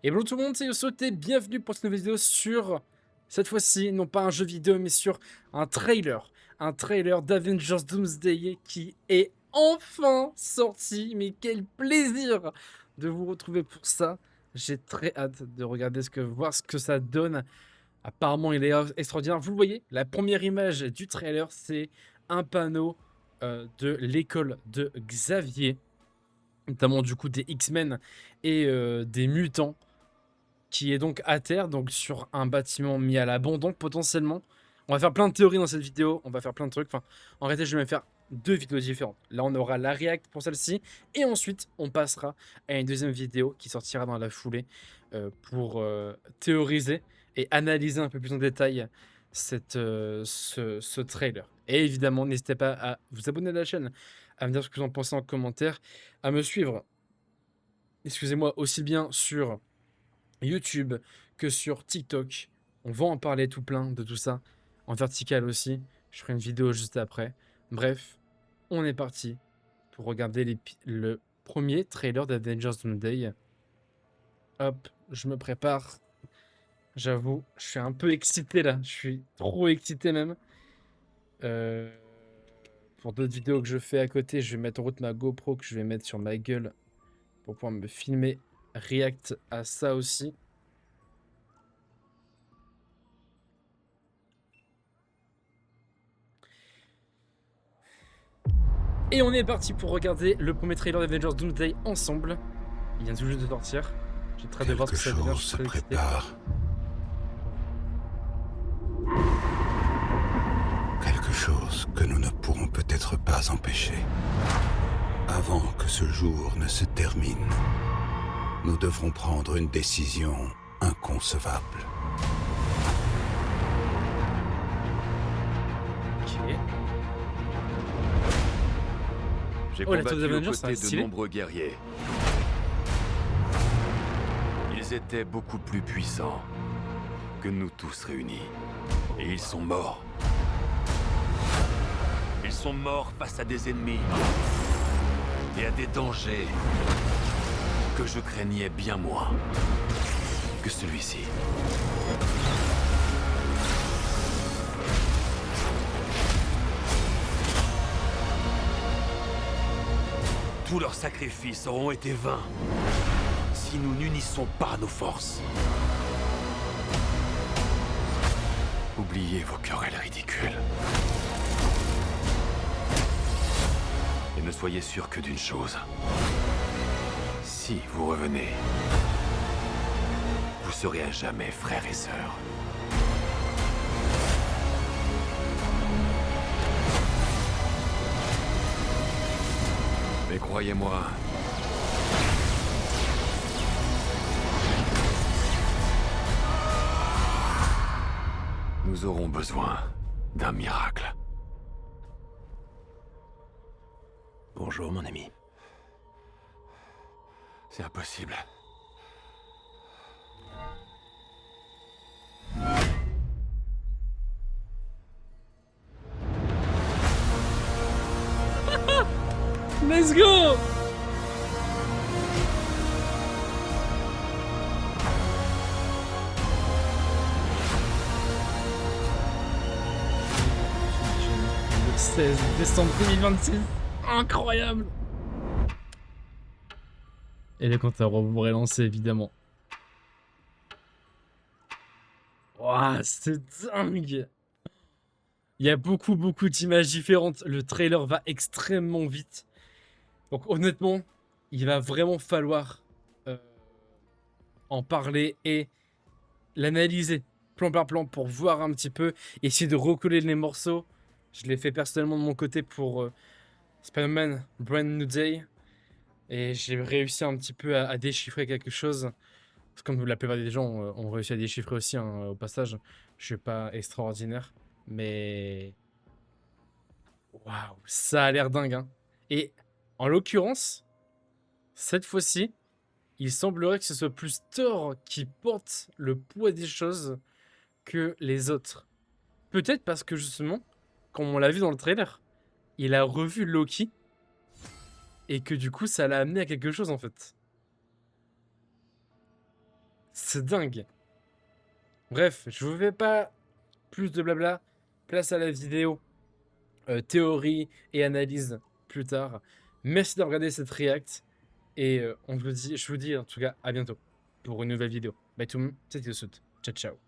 Et bonjour tout le monde, c'est Yosote, bienvenue pour cette nouvelle vidéo sur, cette fois-ci, non pas un jeu vidéo, mais sur un trailer. Un trailer d'Avengers Doomsday qui est enfin sorti, mais quel plaisir de vous retrouver pour ça. J'ai très hâte de regarder voir ce que ça donne. Apparemment, il est extraordinaire. Vous le voyez, la première image du trailer, c'est un panneau de l'école de Xavier, notamment du coup des X-Men et des mutants, qui est donc à terre, donc sur un bâtiment mis à l'abandon potentiellement. On va faire plein de théories dans cette vidéo, on va faire plein de trucs. Enfin, en réalité, je vais même faire deux vidéos différentes. Là, on aura la react pour celle-ci, et ensuite, on passera à une deuxième vidéo qui sortira dans la foulée pour théoriser et analyser un peu plus en détail ce trailer. Et évidemment, n'hésitez pas à vous abonner à la chaîne, à me dire ce que vous en pensez en commentaire, à me suivre, excusez-moi, aussi bien sur YouTube que sur TikTok. On va en parler tout plein de tout ça. En vertical aussi. Je ferai une vidéo juste après. Bref, on est parti pour regarder le premier trailer d'Avengers Doomsday. Hop, je me prépare. J'avoue, je suis un peu excité là. Je suis trop excité même. Euh, pour d'autres vidéos que je fais à côté, je vais mettre en route ma GoPro que je vais mettre sur ma gueule pour pouvoir me filmer, react à ça aussi. Et on est parti pour regarder le premier trailer d'Avengers Doomsday ensemble. Il vient tout juste de sortir. J'ai très hâte de voir ce Quelque que ça va donner, je chose suis se très excité. prépare. Quelque chose que nous ne pourrons peut-être pas empêcher. Avant que ce jour ne se termine, nous devrons prendre une décision inconcevable. Ok. J'ai Oh, la top combattu aux d'Avengers, ça va côtés être de stylé. nombreux guerriers. Ils étaient beaucoup plus puissants que nous tous réunis. Et ils sont morts. Ils sont morts face à des ennemis et à des dangers que je craignais bien moins que celui-ci. Tous leurs sacrifices auront été vains si nous n'unissons pas nos forces. Oubliez vos querelles ridicules. Et ne soyez sûr que d'une chose. Si vous revenez, vous serez à jamais frères et sœurs. Mais croyez-moi, nous aurons besoin d'un miracle. Bonjour, mon ami. C'est impossible. Let's go! Le 16 décembre 2026. Incroyable! Et le compte à rebours est lancé, évidemment. Waouh, c'est dingue! Il y a beaucoup d'images différentes. Le trailer va extrêmement vite. Donc honnêtement, il va vraiment falloir euh, en parler et l'analyser plan par plan pour voir un petit peu, essayer de recoller les morceaux. Je l'ai fait personnellement de mon côté pour Spider-Man Brand New Day. Et j'ai réussi un petit peu à déchiffrer quelque chose. Parce que comme la plupart des gens ont réussi à déchiffrer aussi, hein, au passage. Je suis pas extraordinaire. Mais waouh, ça a l'air dingue, hein. Et en l'occurrence, cette fois-ci, il semblerait que ce soit plus Thor qui porte le poids des choses que les autres. Peut-être parce que justement, comme on l'a vu dans le trailer, il a revu Loki et que du coup, ça l'a amené à quelque chose en fait. C'est dingue. Bref, je vous fais pas plus de blabla. Place à la vidéo théorie et analyse plus tard. Merci d'avoir regardé cette react. Et je vous dis en tout cas à bientôt pour une nouvelle vidéo. Bye tout le monde, c'était Youssoud. Ciao ciao.